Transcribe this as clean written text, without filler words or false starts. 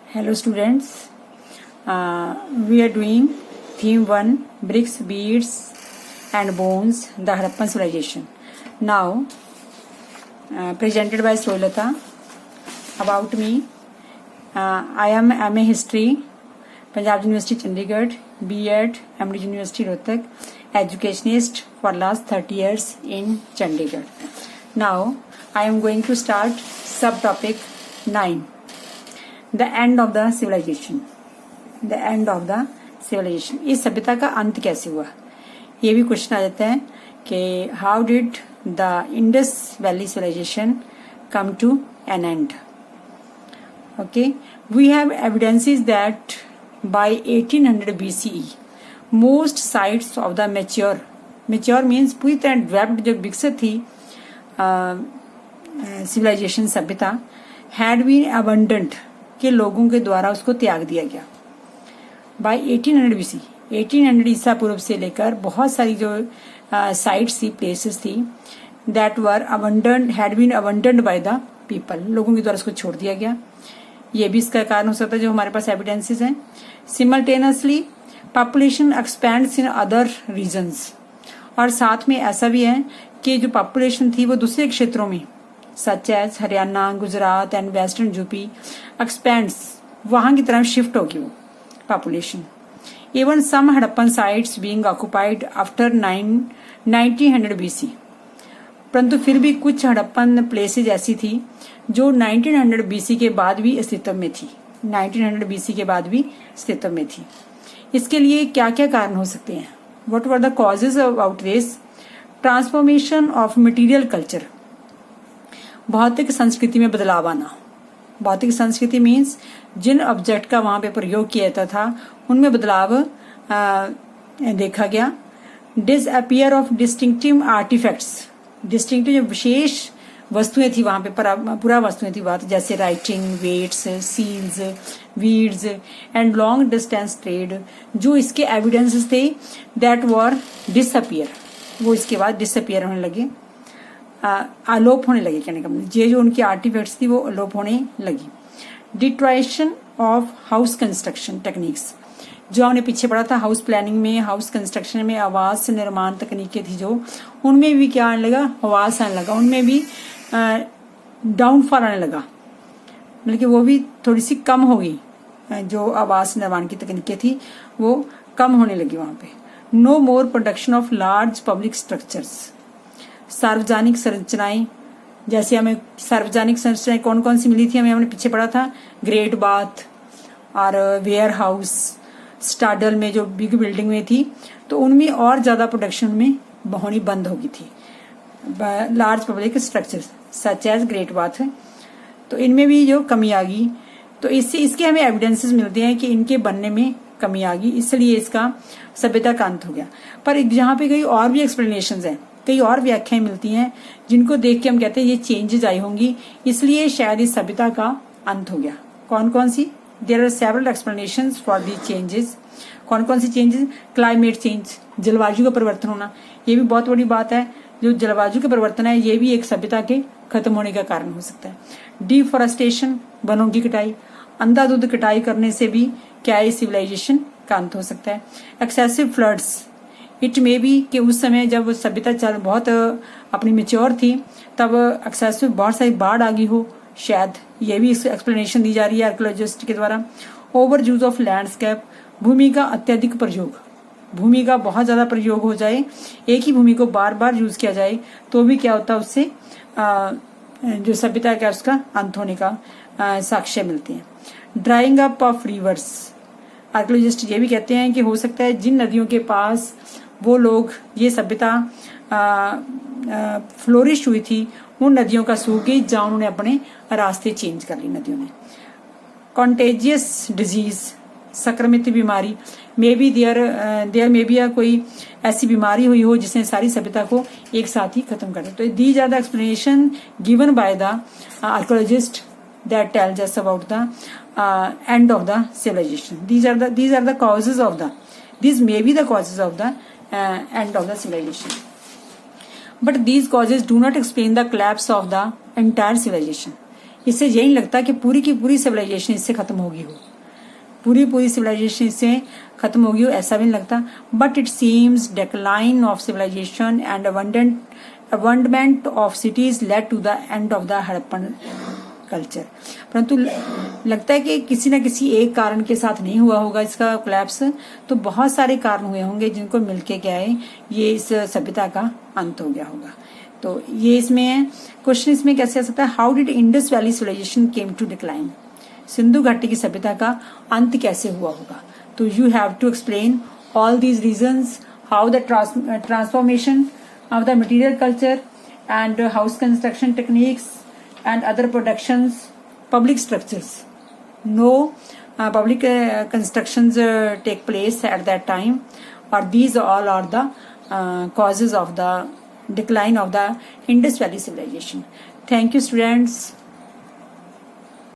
Hello students, we are doing theme 1 bricks, beads and bones, the Harappan civilization. Now presented by Soilata. About me, I am MA History, Punjab University Chandigarh, B.Ed, MD University Rohtak, educationist for last 30 years in Chandigarh. Now I am going to start subtopic 9. The end of the civilization. The end of the civilization. इस सभ्यता का अंत कैसे हुआ, ये भी question आ जाता है कि how did the Indus valley civilisation come to an end. Okay, we have evidences that by 1800 BCE most sites of the mature means पूरी तरह डेवलप्ड जो विकसित थी सिविलाइजेशन सभ्यता हैड बीन अबंडेंट के लोगों के द्वारा उसको त्याग दिया गया. बाय 1800 BC 1800 ईसा पूर्व से लेकर बहुत सारी जो साइट्स थी, प्लेसेस थी, that were abandoned had been abandoned by the people, लोगों के द्वारा उसको छोड़ दिया गया. ये भी इसका कारण हो सकता है जो हमारे पास एविडेंसेस हैं. Simultaneously population expands in other regions, और साथ में ऐसा भी है कि जो पॉपुलेशन थी वो दूसरे क्षेत्रों में such as Haryana, Gujarat and western UP expands, वहां की तरफ शिफ्ट होगी वो population. Even some Harappan sites being occupied after 1900 BC, परंतु फिर भी कुछ हड़प्पन प्लेसेज ऐसी थी जो 1900 BC के बाद भी अस्तित्व में थी. 1900 BC के बाद भी अस्तित्व में थी. इसके लिए क्या क्या कारण हो सकते हैं? What were the causes about this? Transformation of material culture, भौतिक संस्कृति में बदलाव आना. भौतिक संस्कृति मीन्स जिन ऑब्जेक्ट का वहां पे प्रयोग किया जाता था उनमें बदलाव देखा गया. Disappear of distinctive artifacts, distinctive जो विशेष वस्तुएं थी वहां पे, पूरा वस्तुएं थी बात, जैसे writing, weights, seals, beads and long distance trade, जो इसके एविडेंसेस थे दैट वर डिसअपियर, वो इसके बाद डिसअपियर होने लगे, आलोप होने लगे. कहने का मतलब ये जो उनकी आर्टिफैक्ट्स थी वो आलोप होने लगी. डिट्राइशन ऑफ हाउस कंस्ट्रक्शन टेक्निक्स, जो हमने पीछे पढ़ा था हाउस प्लानिंग में, हाउस कंस्ट्रक्शन में आवास निर्माण तकनीकें थी जो, उनमें भी क्या आने लगा, आवास आने लगा, उनमें भी डाउनफॉल आने लगा, मतलब कि वो भी थोड़ी सी कम हो गई. जो आवास निर्माण की तकनीकें थी वो कम होने लगी वहां पे. No more production of large public structures, सार्वजनिक संरचनाएं, जैसे हमें सार्वजनिक संरचनाएं कौन कौन सी मिली थी हमें, हमने पीछे पढ़ा था ग्रेट बाथ और वेयर हाउस, स्टाडल में जो बिग बिल्डिंग में थी, तो उनमें और ज्यादा प्रोडक्शन में होनी बंद हो गई थी. Large public structure such as great bath है, तो इनमें भी जो कमी आ गई, तो इससे इसके हमें एविडेंसेस मिलते हैं कि इनके बनने में कमी आ गई, इसलिए इसका सभ्यता का अंत हो गया. पर यहाँ पे कई और भी एक्सप्लेनेशंस हैं, कई और व्याख्याएं मिलती हैं जिनको देख के हम कहते हैं ये चेंजेस आई होंगी, इसलिए शायद इस सभ्यता का अंत हो गया. कौन कौन सी? There are several explanations for the changes. कौन कौन सी चेंजेस? क्लाइमेट चेंज, जलवायु का परिवर्तन होना, ये भी बहुत बड़ी बात है. जो जलवायु का परिवर्तन है ये भी एक सभ्यता के खत्म होने का कारण हो सकता है. डिफॉरेस्टेशन, वनों की कटाई, अंधाधुंध कटाई करने से भी क्या है सिविलाइजेशन का अंत हो सकता है. Excessive floods, it may be कि उस समय जब सभ्यता बहुत अपनी मेच्योर थी तब एक्सेसिव बहुत सारी बाढ़ आ गई हो, शायद ये भी एक्सप्लेनेशन दी जा रही है आर्कियोलॉजिस्ट के द्वारा. ओवर यूज ऑफ लैंडस्केप, भूमि का अत्यधिक प्रयोग, भूमि का बहुत ज्यादा प्रयोग हो जाए, एक ही भूमि को बार बार यूज किया जाए तो भी क्या होता है, उससे जो सभ्यता का उसका अंत होने का साक्ष्य मिलते हैं. Drawing up of reverse, archaeologist ये भी कहते हैं कि हो सकता है जिन नदियों के पास वो लोग ये सभ्यता फ्लोरिश हुई थी उन नदियों का सूख गई जहां उन्होंने अपने रास्ते चेंज कर ली नदियों ने. कॉन्टेजियस डिजीज, संक्रमित बीमारी, may be there may be कोई ऐसी बीमारी हुई हो जिसने सारी सभ्यता को एक साथ ही खत्म कर दिया. तो these are the explanation given by the archaeologist that tells us about the end of the civilization. These are the causes of the, these may be the causes of the end of the civilization. But these causes do not explain the collapse of the entire civilization. इससे यही लगता कि पूरी की पूरी civilisation इससे खत्म होगी हो, पूरी सिविलाइजेशन इससे खत्म होगी हो, ऐसा भी नहीं लगता। But it seems decline of civilisation and abandonment of cities led to the end of the Harappan culture. परंतु लगता है कि किसी न किसी एक कारण के साथ नहीं हुआ होगा इसका कोलैप्स, तो बहुत सारे कारण हुए होंगे जिनको मिलके क्या है ये इस सभ्यता का अंत हो गया होगा। तो ये इसमें क्वेश्चन इसमें कैसे आ सकता है, how did Indus valley civilisation came to decline, सिंधु घाटी की सभ्यता का अंत कैसे हुआ होगा। तो you have to explain all these reasons, how the transformation of the material culture and house construction techniques and other productions, public structures. No public constructions take place at that time, or these all are the causes of the decline of the Indus Valley civilization. Thank you, students.